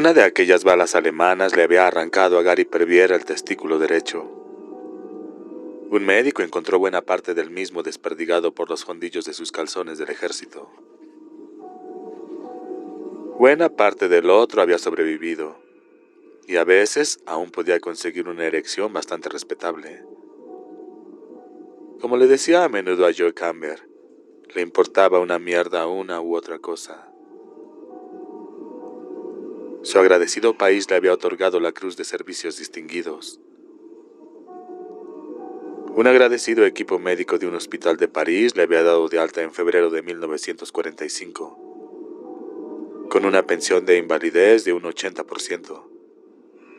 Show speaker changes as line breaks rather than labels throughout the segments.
Una de aquellas balas alemanas le había arrancado a Gary Pervier el testículo derecho. Un médico encontró buena parte del mismo desperdigado por los fondillos de sus calzones del ejército. Buena parte del otro había sobrevivido, y a veces aún podía conseguir una erección bastante respetable. Como le decía a menudo a Joe Camber, le importaba una mierda una u otra cosa. Su agradecido país le había otorgado la Cruz de Servicios Distinguidos. Un agradecido equipo médico de un hospital de París le había dado de alta en febrero de 1945, con una pensión de invalidez de un 80%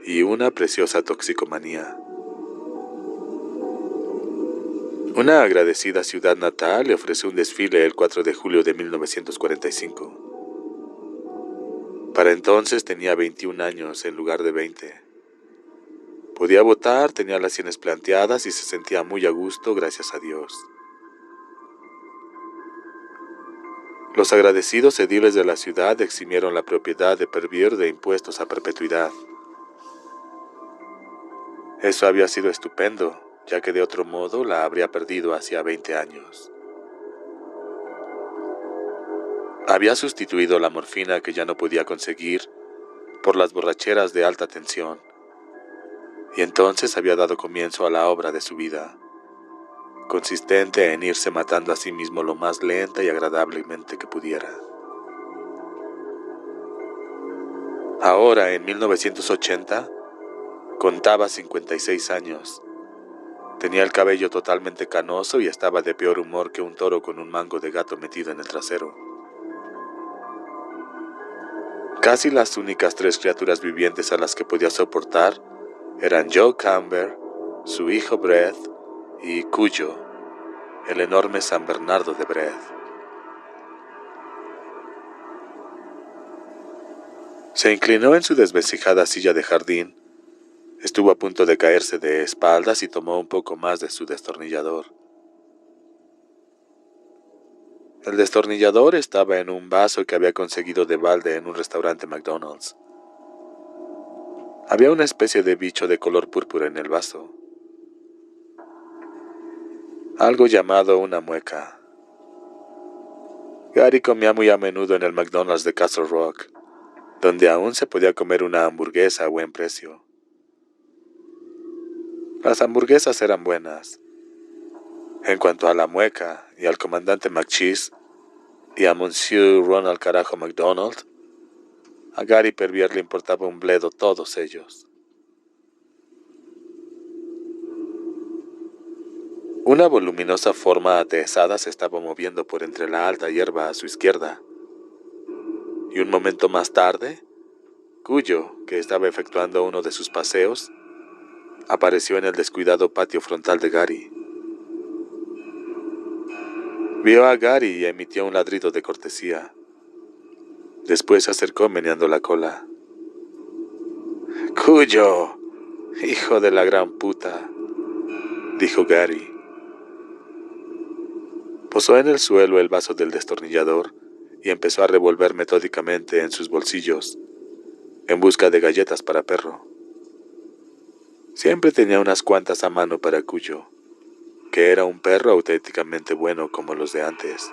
y una preciosa toxicomanía. Una agradecida ciudad natal le ofreció un desfile el 4 de julio de 1945. Para entonces tenía 21 años en lugar de 20. Podía votar, tenía las sienes planteadas y se sentía muy a gusto, gracias a Dios. Los agradecidos ediles de la ciudad eximieron la propiedad de Pervier de impuestos a perpetuidad. Eso había sido estupendo, ya que de otro modo la habría perdido hacía 20 años. Había sustituido la morfina que ya no podía conseguir por las borracheras de alta tensión, y entonces había dado comienzo a la obra de su vida, consistente en irse matando a sí mismo lo más lenta y agradablemente que pudiera. Ahora, en 1980, contaba 56 años. Tenía el cabello totalmente canoso y estaba de peor humor que un toro con un mango de gato metido en el trasero. Casi las únicas 3 criaturas vivientes a las que podía soportar eran Joe Camber, su hijo Brett y Cuyo, el enorme San Bernardo de Brett. Se inclinó en su desvencijada silla de jardín, estuvo a punto de caerse de espaldas y tomó un poco más de su destornillador. El destornillador estaba en un vaso que había conseguido de balde en un restaurante McDonald's. Había una especie de bicho de color púrpura en el vaso. Algo llamado una mueca. Gary comía muy a menudo en el McDonald's de Castle Rock, donde aún se podía comer una hamburguesa a buen precio. Las hamburguesas eran buenas. En cuanto a la mueca y al comandante McCheese y a Monsieur Ronald Carajo McDonald, a Gary Pervier le importaba un bledo todos ellos. Una voluminosa forma atezada se estaba moviendo por entre la alta hierba a su izquierda. Y un momento más tarde, Cuyo, que estaba efectuando uno de sus paseos, apareció en el descuidado patio frontal de Gary. Vio a Gary y emitió un ladrido de cortesía. Después se acercó meneando la cola. «Cuyo, hijo de la gran puta», dijo Gary. Posó en el suelo el vaso del destornillador y empezó a revolver metódicamente en sus bolsillos, en busca de galletas para perro. Siempre tenía unas cuantas a mano para Cuyo, que era un perro auténticamente bueno como los de antes.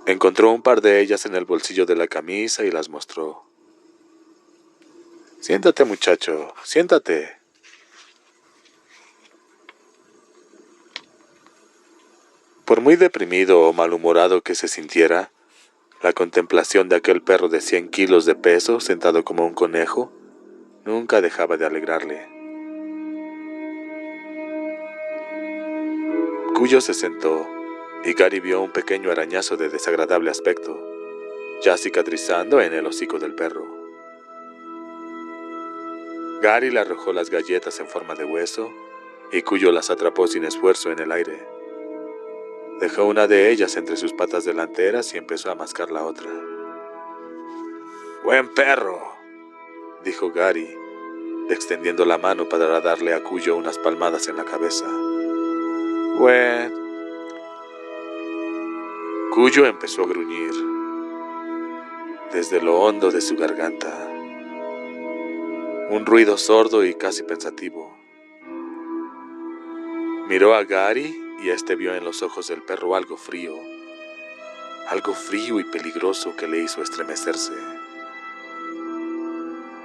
Encontró un par de ellas en el bolsillo de la camisa y las mostró. «Siéntate, muchacho, siéntate». Por muy deprimido o malhumorado que se sintiera, la contemplación de aquel perro de 100 kilos de peso, sentado como un conejo, nunca dejaba de alegrarle. Cuyo se sentó, y Gary vio un pequeño arañazo de desagradable aspecto, ya cicatrizando en el hocico del perro. Gary le arrojó las galletas en forma de hueso, y Cuyo las atrapó sin esfuerzo en el aire. Dejó una de ellas entre sus patas delanteras y empezó a mascar la otra. «Buen perro», dijo Gary, extendiendo la mano para darle a Cuyo unas palmadas en la cabeza. «Buen...» Cuyo empezó a gruñir. desde lo hondo de su garganta. Un ruido sordo y casi pensativo. Miró a Gary y éste vio en los ojos del perro algo frío y peligroso que le hizo estremecerse.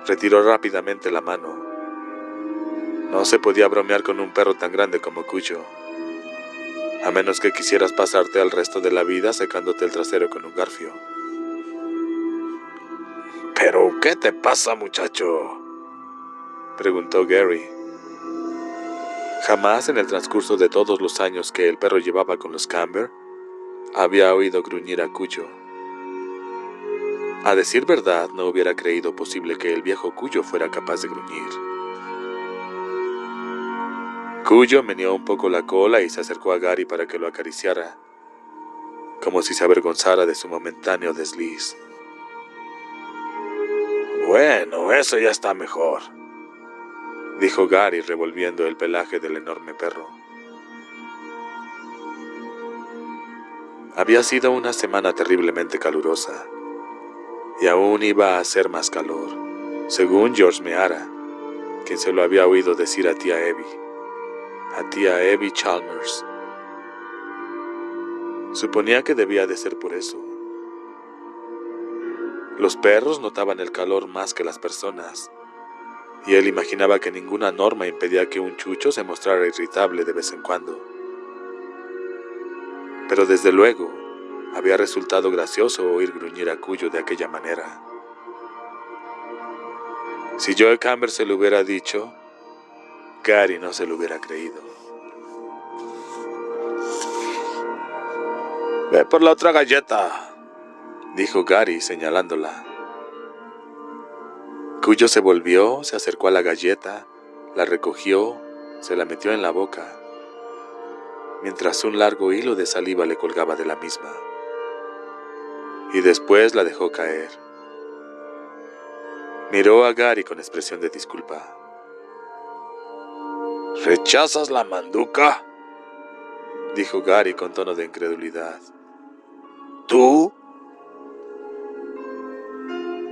Retiró rápidamente la mano. No se podía bromear con un perro tan grande como Cuyo, a menos que quisieras pasarte el resto de la vida secándote el trasero con un garfio. ¿Pero qué te pasa, muchacho?, preguntó Gary. Jamás en el transcurso de todos los años que el perro llevaba con los Camber había oído gruñir a Cuyo. A decir verdad, no hubiera creído posible que el viejo Cuyo fuera capaz de gruñir. Cuyo meneó un poco la cola y se acercó a Gary para que lo acariciara, como si se avergonzara de su momentáneo desliz. Bueno, eso ya está mejor, dijo Gary revolviendo el pelaje del enorme perro. Había sido una semana terriblemente calurosa, y aún iba a hacer más calor, según George Meara, quien se lo había oído decir a tía Evie Chalmers. Suponía que debía de ser por eso. Los perros notaban el calor más que las personas, y él imaginaba que ninguna norma impedía que un chucho se mostrara irritable de vez en cuando. Pero desde luego, había resultado gracioso oír gruñir a Cuyo de aquella manera. Si Joe Camber se lo hubiera dicho, Gary no se lo hubiera creído. «Ve por la otra galleta», dijo Gary señalándola. Cuyo se volvió, se acercó a la galleta, la recogió, se la metió en la boca, mientras un largo hilo de saliva le colgaba de la misma, y después la dejó caer. Miró a Gary con expresión de disculpa. «¿Rechazas la manduca?», dijo Gary con tono de incredulidad. «¿Tú?».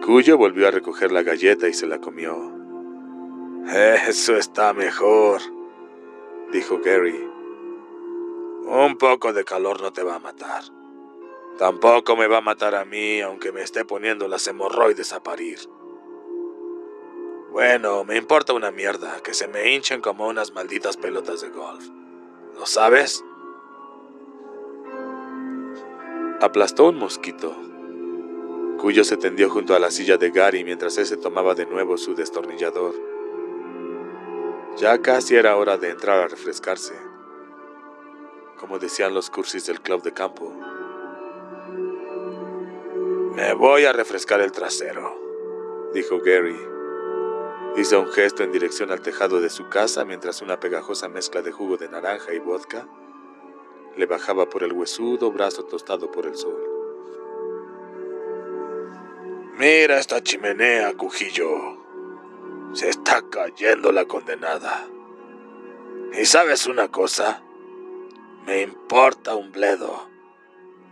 Cuyo volvió a recoger la galleta y se la comió. «Eso está mejor», dijo Gary. «Un poco de calor no te va a matar. Tampoco me va a matar a mí, aunque me esté poniendo las hemorroides a parir. Bueno, me importa una mierda que se me hinchen como unas malditas pelotas de golf. ¿Lo sabes?». Aplastó un mosquito. Cuyo se tendió junto a la silla de Gary mientras ese tomaba de nuevo su destornillador. Ya casi era hora de entrar a refrescarse, como decían los cursis del club de campo. «Me voy a refrescar el trasero», dijo Gary. Hizo un gesto en dirección al tejado de su casa mientras una pegajosa mezcla de jugo de naranja y vodka le bajaba por el huesudo brazo tostado por el sol. «Mira esta chimenea, Cujillo. Se está cayendo la condenada. ¿Y sabes una cosa? Me importa un bledo.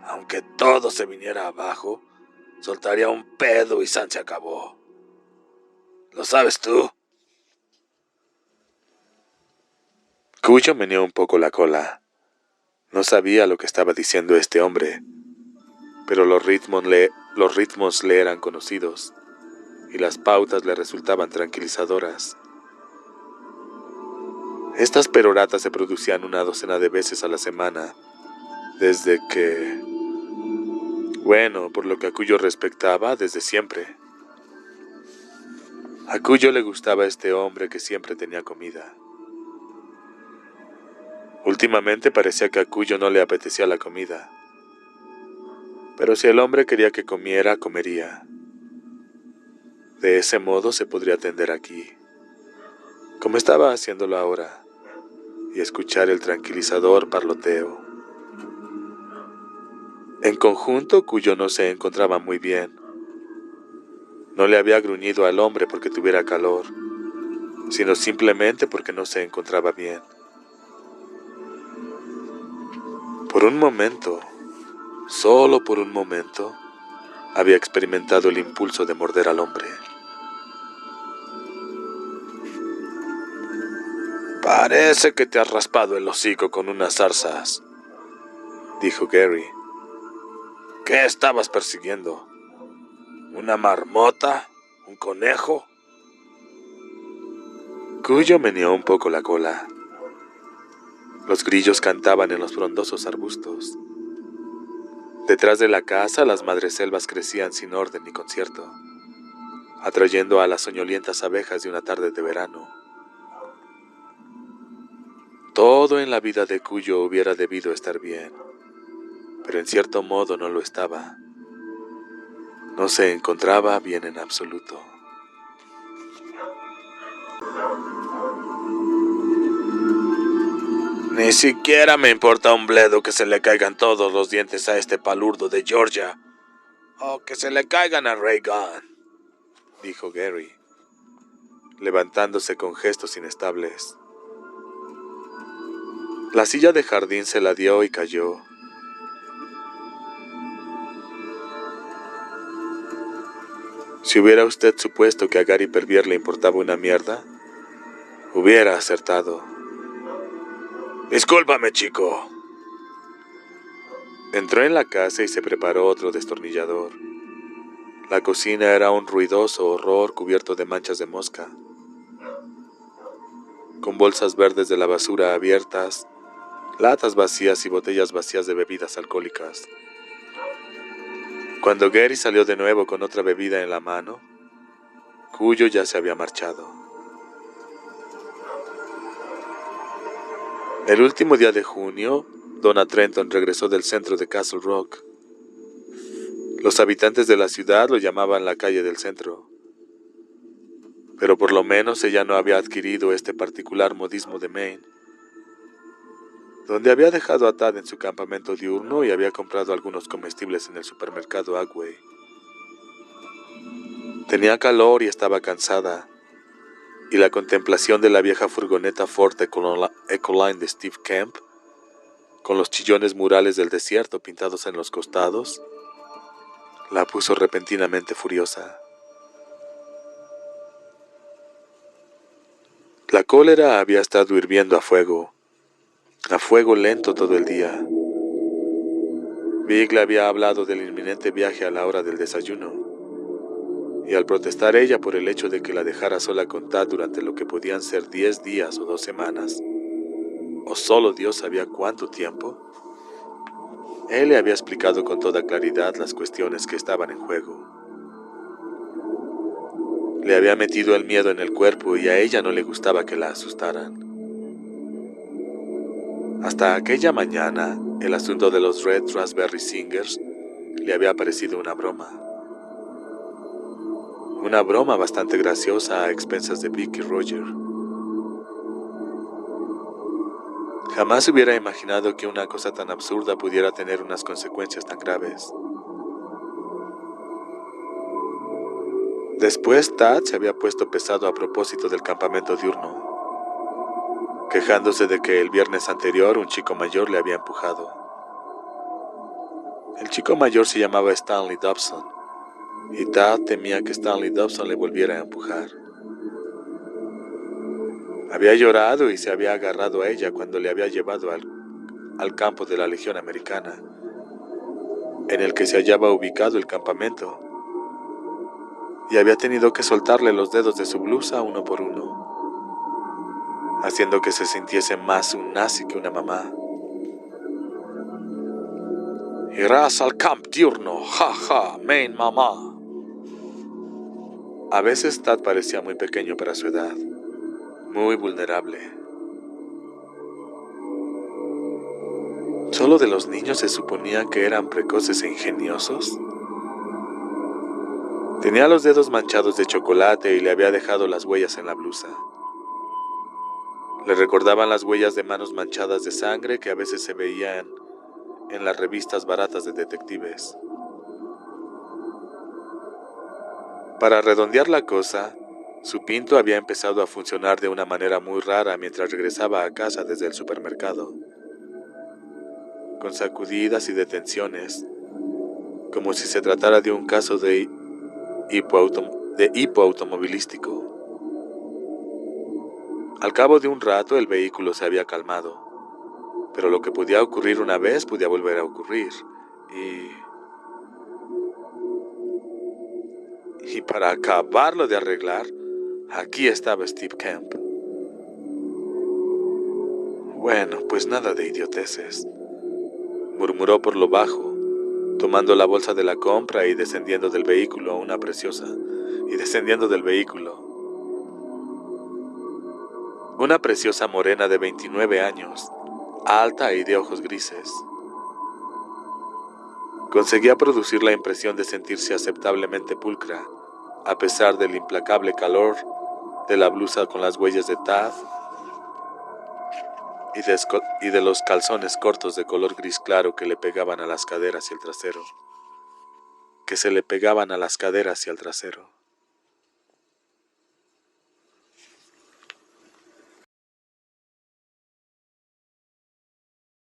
Aunque todo se viniera abajo, soltaría un pedo y san se acabó. ¿Lo sabes tú?». Cuyo meneó un poco la cola. No sabía lo que estaba diciendo este hombre, pero los ritmos le eran conocidos y las pautas le resultaban tranquilizadoras. Estas peroratas se producían una docena de veces a la semana, desde que... Bueno, por lo que a Cuyo respectaba, desde siempre. A Cuyo le gustaba este hombre que siempre tenía comida. Últimamente parecía que a Cuyo no le apetecía la comida. Pero si el hombre quería que comiera, comería. De ese modo se podría atender aquí, como estaba haciéndolo ahora, y escuchar el tranquilizador parloteo. En conjunto, Cuyo no se encontraba muy bien. No le había gruñido al hombre porque tuviera calor, sino simplemente porque no se encontraba bien. Por un momento, solo por un momento, había experimentado el impulso de morder al hombre. «Parece que te has raspado el hocico con unas zarzas», dijo Gary. «¿Qué estabas persiguiendo? ¿Una marmota? ¿Un conejo?» Cuyo meneó un poco la cola. Los grillos cantaban en los frondosos arbustos. Detrás de la casa, las madreselvas crecían sin orden ni concierto, atrayendo a las soñolientas abejas de una tarde de verano. Todo en la vida de Cuyo hubiera debido estar bien, pero en cierto modo no lo estaba. No se encontraba bien en absoluto. «Ni siquiera me importa un bledo que se le caigan todos los dientes a este palurdo de Georgia, o que se le caigan a Ray Gunn», dijo Gary, levantándose con gestos inestables. La silla de jardín se la dio y cayó. Si hubiera usted supuesto que a Gary Pervier le importaba una mierda, hubiera acertado. «Discúlpame, chico». Entró en la casa y se preparó otro destornillador. La cocina era un ruidoso horror cubierto de manchas de mosca, con bolsas verdes de la basura abiertas, latas vacías y botellas vacías de bebidas alcohólicas. Cuando Gary salió de nuevo con otra bebida en la mano, Cuyo ya se había marchado. El último día de junio, Donna Trenton regresó del centro de Castle Rock. Los habitantes de la ciudad lo llamaban la calle del centro, pero por lo menos ella no había adquirido este particular modismo de Maine, donde había dejado a Tad en su campamento diurno y había comprado algunos comestibles en el supermercado Agway. Tenía calor y estaba cansada, y la contemplación de la vieja furgoneta Ford Ecoline de Steve Kemp, con los chillones murales del desierto pintados en los costados, la puso repentinamente furiosa. La cólera había estado hirviendo a fuego lento todo el día. Vic le había hablado del inminente viaje a la hora del desayuno, y al protestar ella por el hecho de que la dejara sola con Tad durante lo que podían ser 10 días o 2 semanas, o solo Dios sabía cuánto tiempo, él le había explicado con toda claridad las cuestiones que estaban en juego. Le había metido el miedo en el cuerpo y a ella no le gustaba que la asustaran. Hasta aquella mañana, el asunto de los Red Raspberry Singers le había parecido una broma. Una broma bastante graciosa a expensas de Vic y Roger. Jamás hubiera imaginado que una cosa tan absurda pudiera tener unas consecuencias tan graves. Después, Tad se había puesto pesado a propósito del campamento diurno, quejándose de que el viernes anterior un chico mayor le había empujado. El chico mayor se llamaba Stanley Dobson, y Tad temía que Stanley Dobson le volviera a empujar. Había llorado y se había agarrado a ella cuando le había llevado al campo de la Legión Americana, en el que se hallaba ubicado el campamento, y había tenido que soltarle los dedos de su blusa uno por uno, haciendo que se sintiese más un nazi que una mamá. «Irás al camp diurno, ja ja, Maine mamá». A veces Tad parecía muy pequeño para su edad, muy vulnerable. ¿Solo de los niños se suponía que eran precoces e ingeniosos? Tenía los dedos manchados de chocolate y le había dejado las huellas en la blusa. Le recordaban las huellas de manos manchadas de sangre que a veces se veían en las revistas baratas de detectives. Para redondear la cosa, su pinto había empezado a funcionar de una manera muy rara mientras regresaba a casa desde el supermercado, con sacudidas y detenciones, como si se tratara de un caso de hipo automovilístico. Al cabo de un rato el vehículo se había calmado, pero lo que podía ocurrir una vez podía volver a ocurrir. Y para acabarlo de arreglar, aquí estaba Steve Kemp. Bueno, pues nada de idioteces, murmuró por lo bajo, tomando la bolsa de la compra y descendiendo del vehículo Una preciosa morena de 29 años, alta y de ojos grises. Conseguía producir la impresión de sentirse aceptablemente pulcra, a pesar del implacable calor de la blusa con las huellas de Tad y de los calzones cortos de color gris claro que le pegaban a las caderas y el trasero.